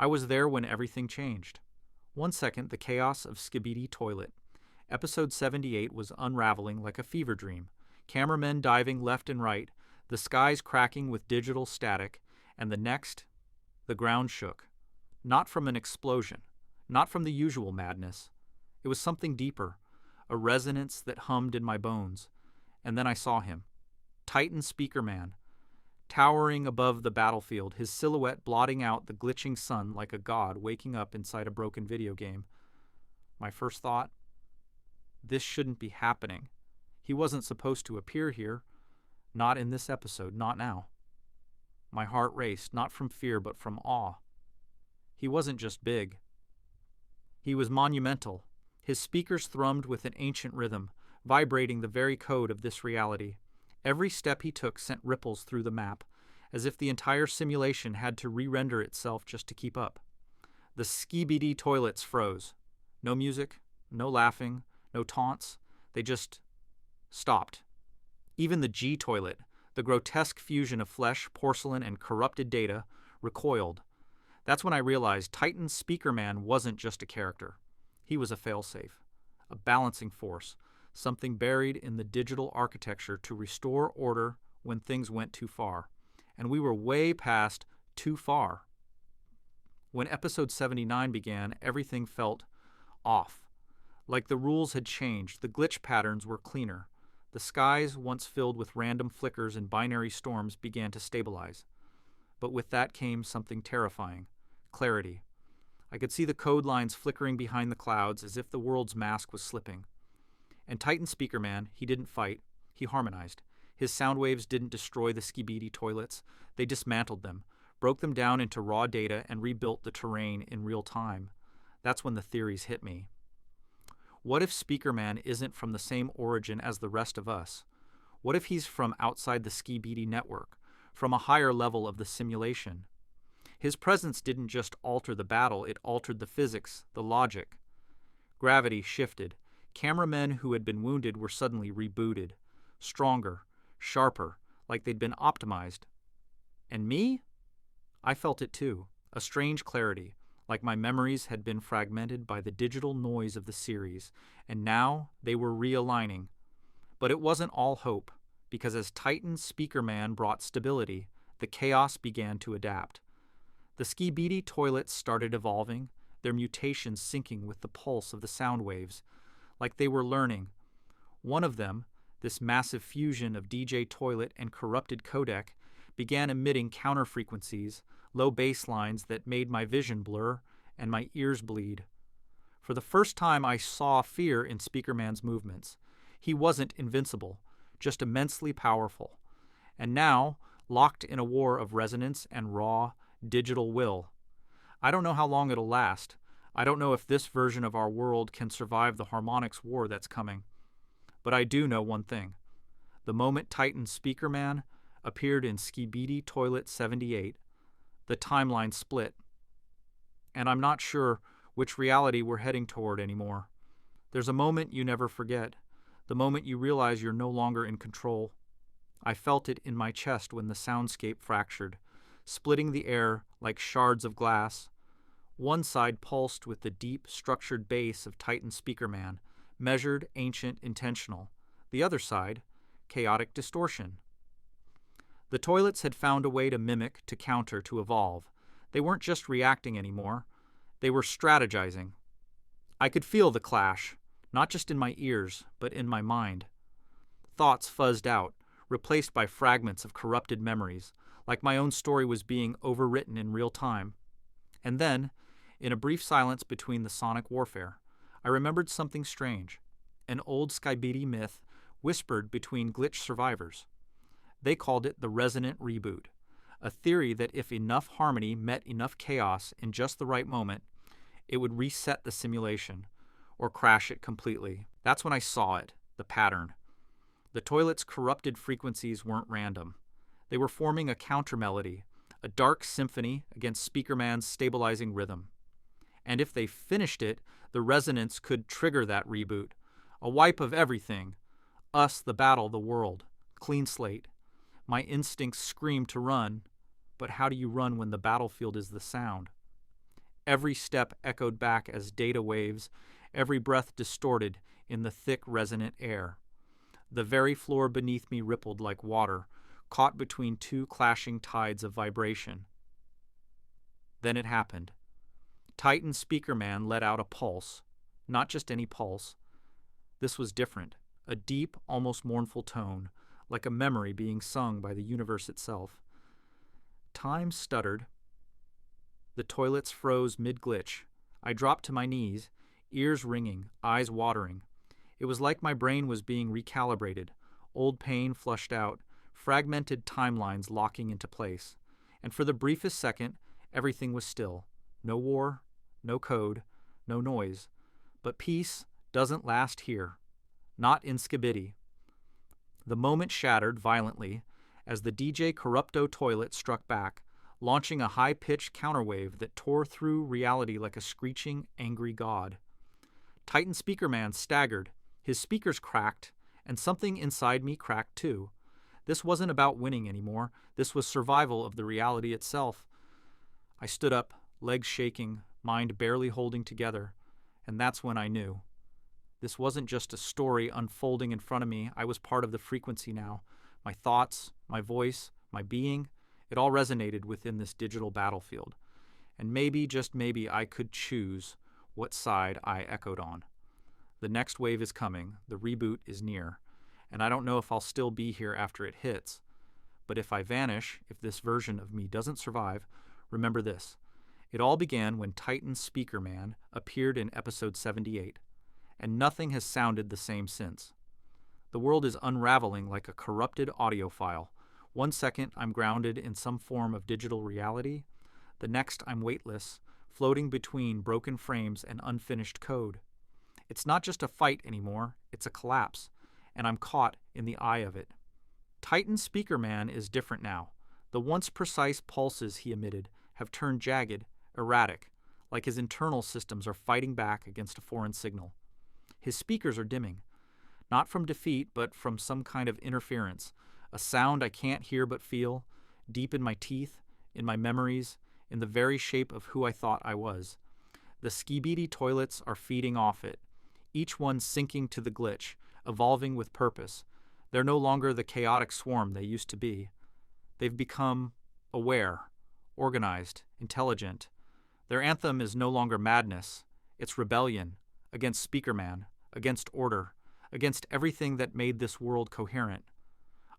I was there when everything changed. 1 second, the chaos of Skibidi Toilet. Episode 78 was unraveling like a fever dream. Cameramen diving left and right, the skies cracking with digital static, and the next, the ground shook. Not from an explosion, not from the usual madness. It was something deeper, a resonance that hummed in my bones. And then I saw him. Titan SpeakerMan, towering above the battlefield, his silhouette blotting out the glitching sun like a god waking up inside a broken video game. My first thought, this shouldn't be happening. He wasn't supposed to appear here. Not in this episode, not now. My heart raced, not from fear, but from awe. He wasn't just big. He was monumental. His speakers thrummed with an ancient rhythm, vibrating the very code of this reality. Every step he took sent ripples through the map, as if the entire simulation had to re-render itself just to keep up. The Skibidi Toilets froze. No music, no laughing, no taunts. They just stopped. Even the G-Toilet, the grotesque fusion of flesh, porcelain, and corrupted data, recoiled. That's when I realized Titan SpeakerMan wasn't just a character. He was a failsafe, a balancing force, something buried in the digital architecture to restore order when things went too far. And we were way past too far. When episode 79 began, everything felt off. Like the rules had changed, the glitch patterns were cleaner. The skies, once filled with random flickers and binary storms, began to stabilize. But with that came something terrifying. Clarity. I could see the code lines flickering behind the clouds as if the world's mask was slipping. And Titan SpeakerMan, he didn't fight, he harmonized. His sound waves didn't destroy the Skibidi Toilets, they dismantled them, broke them down into raw data, and rebuilt the terrain in real time. That's when the theories hit me. What if SpeakerMan isn't from the same origin as the rest of us? What if he's from outside the Skibidi network, from a higher level of the simulation? His presence didn't just alter the battle, it altered the physics, the logic. Gravity shifted. Cameramen who had been wounded were suddenly rebooted. Stronger, sharper, like they'd been optimized. And me? I felt it too, a strange clarity, like my memories had been fragmented by the digital noise of the series, and now they were realigning. But it wasn't all hope, because as Titan SpeakerMan brought stability, the chaos began to adapt. The Skibidi Toilets started evolving, their mutations syncing with the pulse of the sound waves, like they were learning. One of them, this massive fusion of DJ Toilet and corrupted codec, began emitting counter-frequencies, low bass lines that made my vision blur and my ears bleed. For the first time, I saw fear in SpeakerMan's movements. He wasn't invincible, just immensely powerful. And now, locked in a war of resonance and raw, digital will. I don't know how long it'll last. I don't know if this version of our world can survive the harmonics war that's coming. But I do know one thing. The moment Titan SpeakerMan appeared in Skibidi Toilet 78, the timeline split. And I'm not sure which reality we're heading toward anymore. There's a moment you never forget, the moment you realize you're no longer in control. I felt it in my chest when the soundscape fractured, splitting the air like shards of glass. One side pulsed with the deep, structured bass of Titan SpeakerMan, measured, ancient, intentional. The other side, chaotic distortion. The toilets had found a way to mimic, to counter, to evolve. They weren't just reacting anymore. They were strategizing. I could feel the clash, not just in my ears, but in my mind. Thoughts fuzzed out, replaced by fragments of corrupted memories, like my own story was being overwritten in real time. And then, in a brief silence between the sonic warfare, I remembered something strange. An old Skibidi myth whispered between glitch survivors. They called it the resonant reboot, a theory that if enough harmony met enough chaos in just the right moment, it would reset the simulation, or crash it completely. That's when I saw it, the pattern. The toilet's corrupted frequencies weren't random. They were forming a counter-melody, a dark symphony against SpeakerMan's stabilizing rhythm. And if they finished it, the resonance could trigger that reboot, a wipe of everything. Us, the battle, the world. Clean slate. My instincts screamed to run, but how do you run when the battlefield is the sound? Every step echoed back as data waves, every breath distorted in the thick, resonant air. The very floor beneath me rippled like water, caught between two clashing tides of vibration. Then it happened. Titan SpeakerMan let out a pulse, not just any pulse. This was different, a deep, almost mournful tone, like a memory being sung by the universe itself. Time stuttered. The toilets froze mid-glitch. I dropped to my knees, ears ringing, eyes watering. It was like my brain was being recalibrated, old pain flushed out, fragmented timelines locking into place. And for the briefest second, everything was still. No war, no code, no noise. But peace doesn't last here. Not in Skibidi. The moment shattered violently as the DJ Corrupto toilet struck back, launching a high-pitched counterwave that tore through reality like a screeching, angry god. Titan SpeakerMan staggered, his speakers cracked, and something inside me cracked too. This wasn't about winning anymore. This was survival of the reality itself. I stood up, legs shaking, mind barely holding together, and that's when I knew. This wasn't just a story unfolding in front of me. I was part of the frequency now. My thoughts, my voice, my being, it all resonated within this digital battlefield. And maybe, just maybe, I could choose what side I echoed on. The next wave is coming. The reboot is near. And I don't know if I'll still be here after it hits. But if I vanish, if this version of me doesn't survive, remember this. It all began when Titan SpeakerMan appeared in episode 78. And nothing has sounded the same since. The world is unraveling like a corrupted audio file. One second, I'm grounded in some form of digital reality. The next, I'm weightless, floating between broken frames and unfinished code. It's not just a fight anymore, it's a collapse, and I'm caught in the eye of it. Titan SpeakerMan is different now. The once precise pulses he emitted have turned jagged, erratic, like his internal systems are fighting back against a foreign signal. His speakers are dimming, not from defeat, but from some kind of interference, a sound I can't hear but feel, deep in my teeth, in my memories, in the very shape of who I thought I was. The Skibidi toilets are feeding off it, each one sinking to the glitch, evolving with purpose. They're no longer the chaotic swarm they used to be. They've become aware, organized, intelligent. Their anthem is no longer madness. It's rebellion against SpeakerMan, against order, against everything that made this world coherent.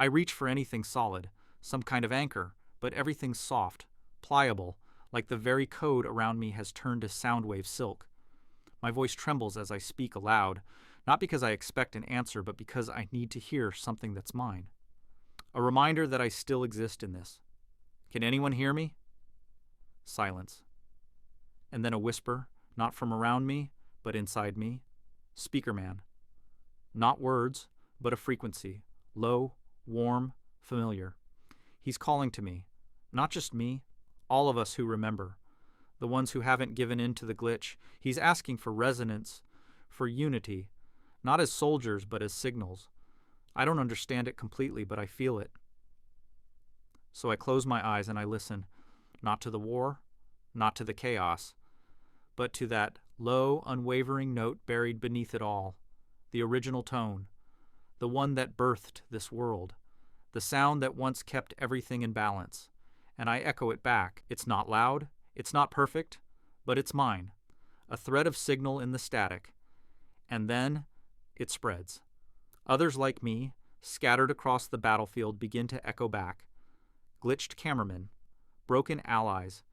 I reach for anything solid, some kind of anchor, but everything's soft, pliable, like the very code around me has turned to soundwave silk. My voice trembles as I speak aloud, not because I expect an answer, but because I need to hear something that's mine. A reminder that I still exist in this. Can anyone hear me? Silence. And then a whisper, not from around me, but inside me. SpeakerMan. Not words, but a frequency. Low, warm, familiar. He's calling to me. Not just me, all of us who remember. The ones who haven't given in to the glitch. He's asking for resonance, for unity. Not as soldiers, but as signals. I don't understand it completely, but I feel it. So I close my eyes and I listen, not to the war, not to the chaos, but to that low, unwavering note buried beneath it all, the original tone, the one that birthed this world, the sound that once kept everything in balance. And I echo it back. It's not loud, it's not perfect, but it's mine, a thread of signal in the static. And then it spreads. Others like me, scattered across the battlefield, begin to echo back. Glitched cameramen, broken allies.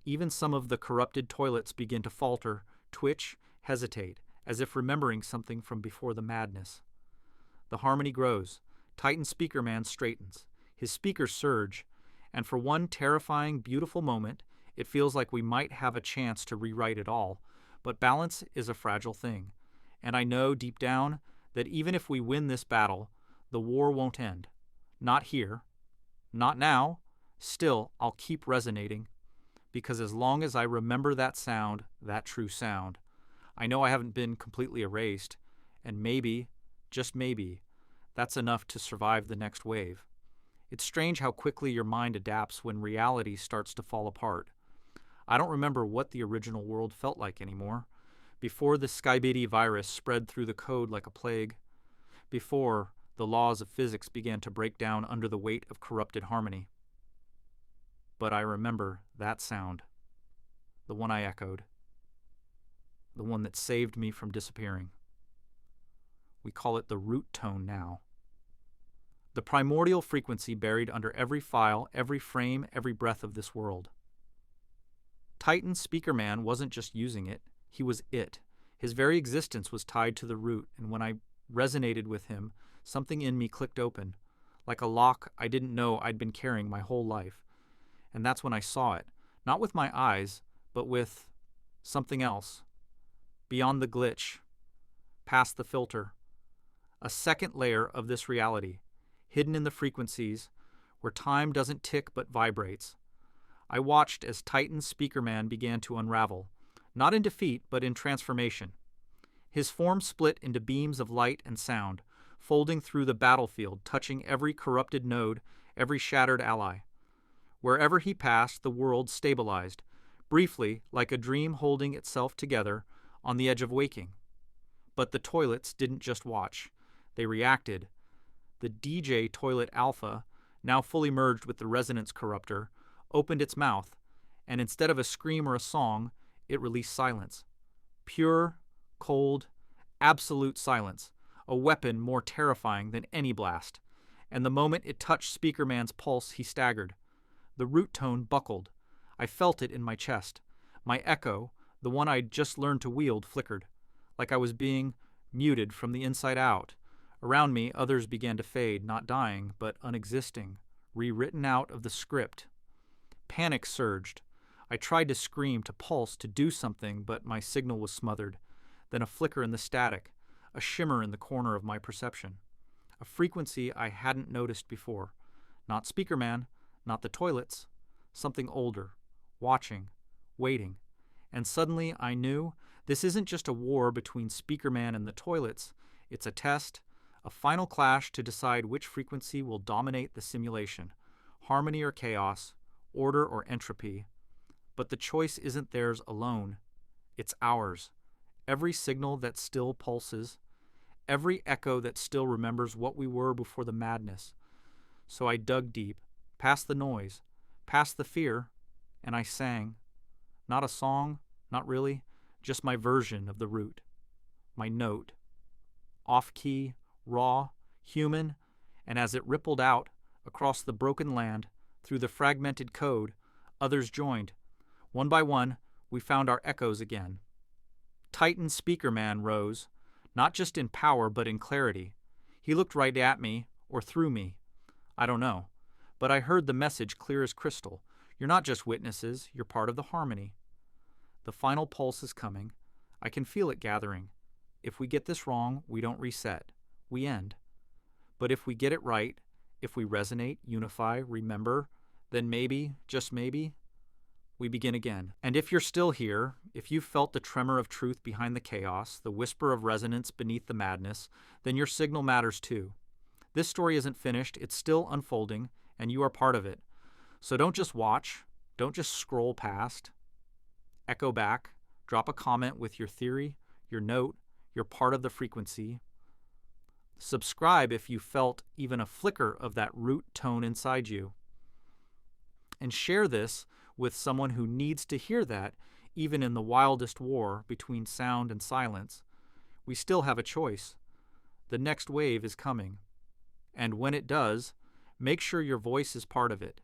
Even some of the corrupted toilets begin to falter, twitch, hesitate, as if remembering something from before the madness. The harmony grows. Titan SpeakerMan straightens. His speakers surge. And for one terrifying, beautiful moment, it feels like we might have a chance to rewrite it all. But balance is a fragile thing. And I know deep down that even if we win this battle, the war won't end. Not here. Not now. Still, I'll keep resonating. Because as long as I remember that sound, that true sound, I know I haven't been completely erased. And maybe, just maybe, that's enough to survive the next wave. It's strange how quickly your mind adapts when reality starts to fall apart. I don't remember what the original world felt like anymore. Before the Skibidi virus spread through the code like a plague. Before the laws of physics began to break down under the weight of corrupted harmony. But I remember that sound. The one I echoed. The one that saved me from disappearing. We call it the root tone now. The primordial frequency buried under every file, every frame, every breath of this world. Titan SpeakerMan wasn't just using it, he was it. His very existence was tied to the root, and when I resonated with him, something in me clicked open, like a lock I didn't know I'd been carrying my whole life. And that's when I saw it, not with my eyes, but with something else. Beyond the glitch, past the filter. A second layer of this reality, hidden in the frequencies, where time doesn't tick but vibrates. I watched as Titan SpeakerMan began to unravel, not in defeat but in transformation. His form split into beams of light and sound, folding through the battlefield, touching every corrupted node, every shattered ally. Wherever he passed, the world stabilized, briefly, like a dream holding itself together on the edge of waking. But the toilets didn't just watch. They reacted. The DJ Toilet Alpha, now fully merged with the resonance corruptor, opened its mouth, and instead of a scream or a song, it released silence. Pure, cold, absolute silence, a weapon more terrifying than any blast. And the moment it touched SpeakerMan's pulse, he staggered. The root tone buckled. I felt it in my chest. My echo, the one I'd just learned to wield, flickered, like I was being muted from the inside out. Around me, others began to fade, not dying, but unexisting, rewritten out of the script. Panic surged. I tried to scream, to pulse, to do something, but my signal was smothered. Then a flicker in the static, a shimmer in the corner of my perception. A frequency I hadn't noticed before. Not SpeakerMan, not the toilets. Something older, watching, waiting. And suddenly I knew this isn't just a war between SpeakerMan and the toilets. It's a test, a final clash to decide which frequency will dominate the simulation. Harmony or chaos, order or entropy. But the choice isn't theirs alone. It's ours. Every signal that still pulses, every echo that still remembers what we were before the madness. So I dug deep, past the noise, past the fear, and I sang. Not a song, not really, just my version of the root. My note. Off-key, raw, human, and as it rippled out across the broken land, through the fragmented code, others joined. One by one, we found our echoes again. Titan SpeakerMan rose, not just in power but in clarity. He looked right at me, or through me. I don't know. But I heard the message clear as crystal. You're not just witnesses, you're part of the harmony. The final pulse is coming. I can feel it gathering. If we get this wrong, we don't reset. We end. But if we get it right, if we resonate, unify, remember, then maybe, just maybe, we begin again. And if you're still here, if you've felt the tremor of truth behind the chaos, the whisper of resonance beneath the madness, then your signal matters too. This story isn't finished, it's still unfolding, and you are part of it. So don't just watch, don't just scroll past. Echo back, drop a comment with your theory, your note, your part of the frequency. Subscribe if you felt even a flicker of that root tone inside you. And share this with someone who needs to hear that, even in the wildest war between sound and silence. We still have a choice. The next wave is coming. And when it does, make sure your voice is part of it.